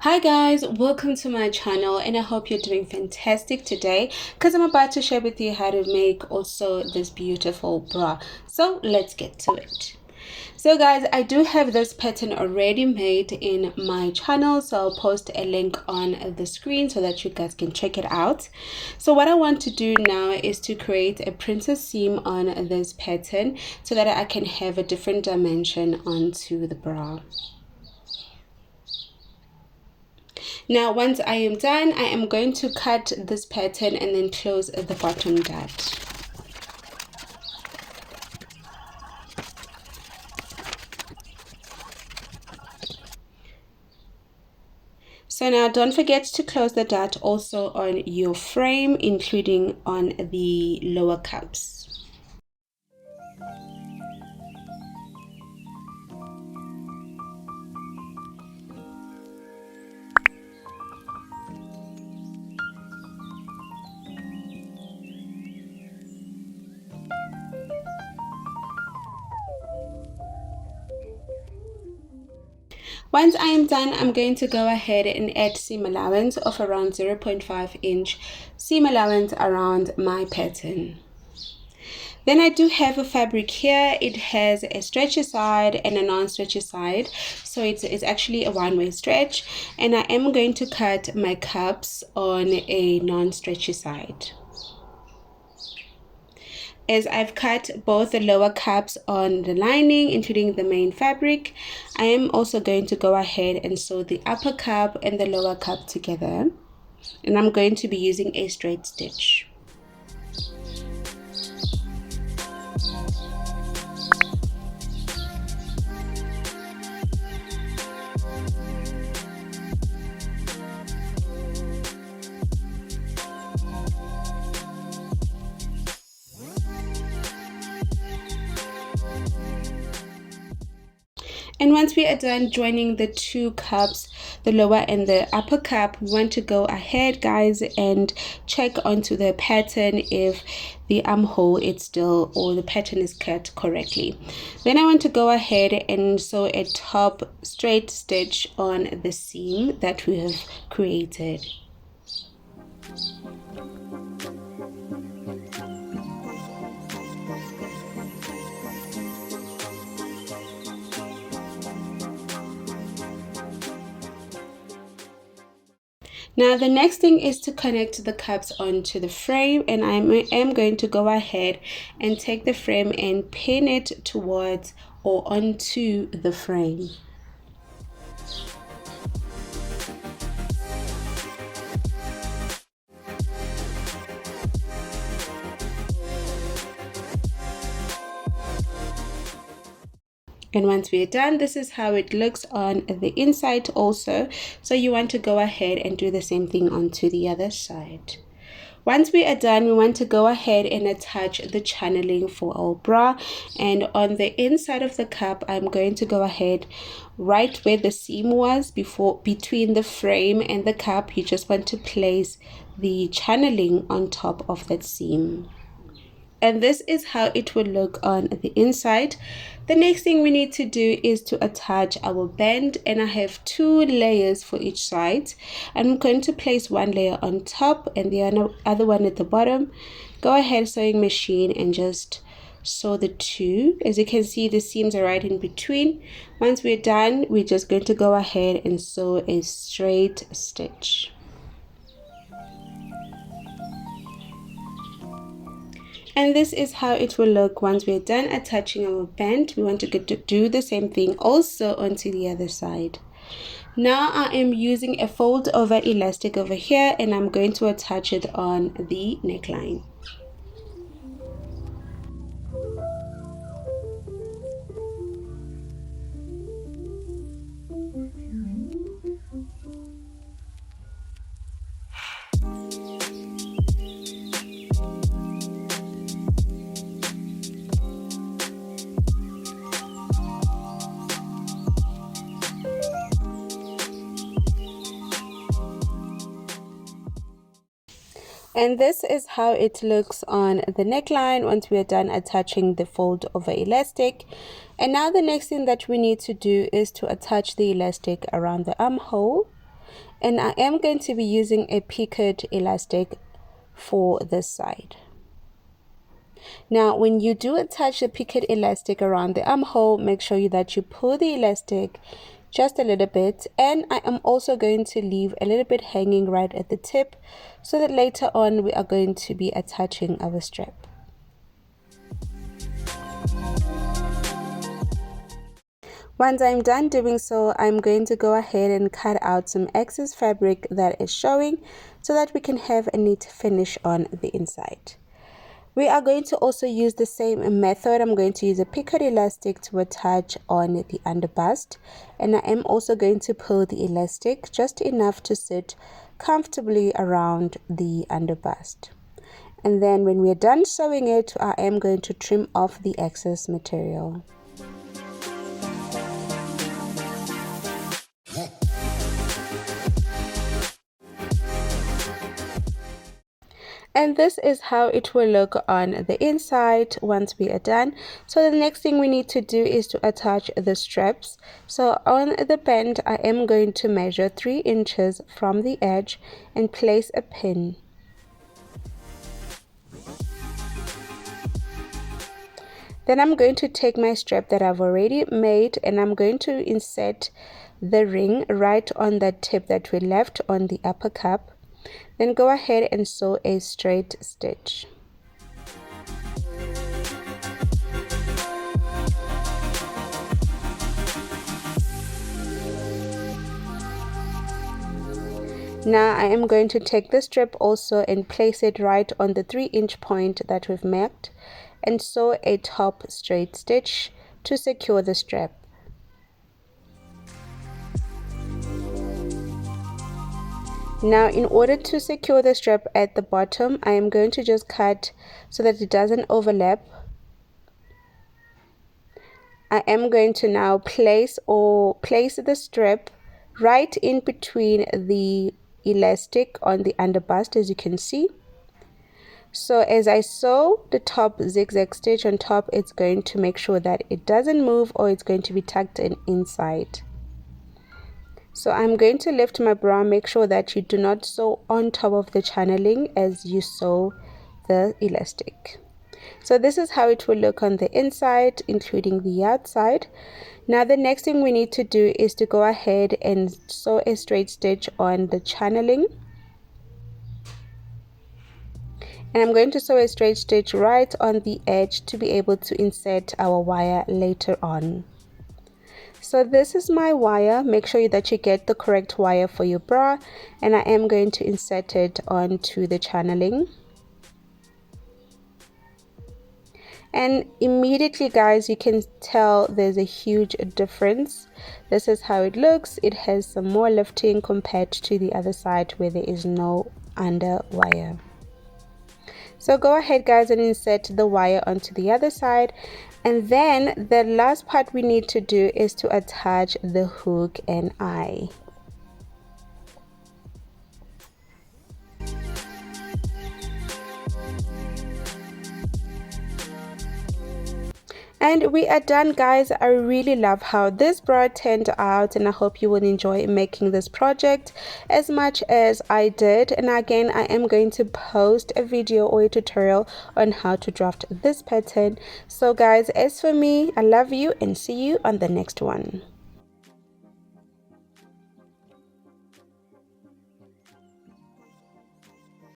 Hi guys, welcome to my channel and I hope you're doing fantastic today because I'm about to share with you how to make also this beautiful bra. So let's get to it. So guys, I do have this pattern already made in my channel, so I'll post a link on the screen so that you guys can check it out. So what I want to do now is to create a princess seam on this pattern so that I can have a different dimension onto the bra. Now once I am done, I am going to cut this pattern and then close the bottom dart. So now don't forget to close the dart also on your frame, including on the lower cups. Once I am done, I'm going to go ahead and add seam allowance of around 0.5 inch seam allowance around my pattern. Then I do have a fabric here. It has a stretchy side and a non-stretchy side, so it's actually a one-way stretch, and I am going to cut my cups on a non-stretchy side. As I've cut both the lower cups on the lining, including the main fabric, I am also going to go ahead and sew the upper cup and the lower cup together, and I'm going to be using a straight stitch. And once we are done joining the two cups, the lower and the upper cup, we want to go ahead, guys, and check onto the pattern if the armhole is still, or the pattern is cut correctly. Then I want to go ahead and sew a top straight stitch on the seam that we have created. Now the next thing is to connect the cups onto the frame, and I am going to go ahead and take the frame and pin it towards or onto the frame. And once we're done, this is how it looks on the inside also. So you want to go ahead and do the same thing onto the other side. Once we are done, we want to go ahead and attach the channeling for our bra. And on the inside of the cup, I'm going to go ahead right where the seam was between the frame and the cup. You just want to place the channeling on top of that seam. And this is how it will look on the inside. The next thing we need to do is to attach our band, and I have two layers for each side. I'm going to place one layer on top and the other one at the bottom. Go ahead, sewing machine, and just sew the two. As you can see, the seams are right in between. Once we're done, we're just going to go ahead and sew a straight stitch. And this is how it will look once we're done attaching our band. We want to do the same thing also onto the other side. Now I am using a fold over elastic over here, and I'm going to attach it on the neckline. And this is how it looks on the neckline once we are done attaching the fold over elastic. And now the next thing that we need to do is to attach the elastic around the armhole. and I am going to be using a picoted elastic for this side. Now when you do attach the picoted elastic around the armhole, make sure that you pull the elastic just a little bit, and I am also going to leave a little bit hanging right at the tip so that later on we are going to be attaching our strap. Once I'm done doing so, I'm going to go ahead and cut out some excess fabric that is showing so that we can have a neat finish on the inside. We are going to also use the same method. I'm going to use a picoted elastic to attach on the underbust, and I am also going to pull the elastic just enough to sit comfortably around the underbust. And then when we're done sewing it, I am going to trim off the excess material. And this is how it will look on the inside once we are done. So the next thing we need to do is to attach the straps. So on the band, I am going to measure 3 inches from the edge and place a pin. Then I'm going to take my strap that I've already made, and I'm going to insert the ring right on that tip that we left on the upper cup. Then go ahead and sew a straight stitch. Now I am going to take the strap also and place it right on the 3-inch point that we've marked and sew a top straight stitch to secure the strap. Now in order to secure the strap at the bottom, I am going to just cut so that it doesn't overlap. I am going to now place the strap right in between the elastic on the underbust, as you can see. So as I sew the top zigzag stitch on top, it's going to make sure that it doesn't move or it's going to be tucked in inside. So I'm going to lift my bra. Make sure that you do not sew on top of the channeling as you sew the elastic. So this is how it will look on the inside, including the outside. Now the next thing we need to do is to go ahead and sew a straight stitch on the channeling. And I'm going to sew a straight stitch right on the edge to be able to insert our wire later on. So this is my wire. Make sure that you get the correct wire for your bra, and I am going to insert it onto the channeling. And immediately, guys, you can tell there's a huge difference. This is how it looks. It has some more lifting compared to the other side where there is no under wire. So go ahead, guys, and insert the wire onto the other side. And then the last part we need to do is to attach the hook and eye. And we are done, guys. I really love how this bra turned out, and I hope you will enjoy making this project as much as I did. And again, I am going to post a video or a tutorial on how to draft this pattern. So guys, as for me, I love you and see you on the next one.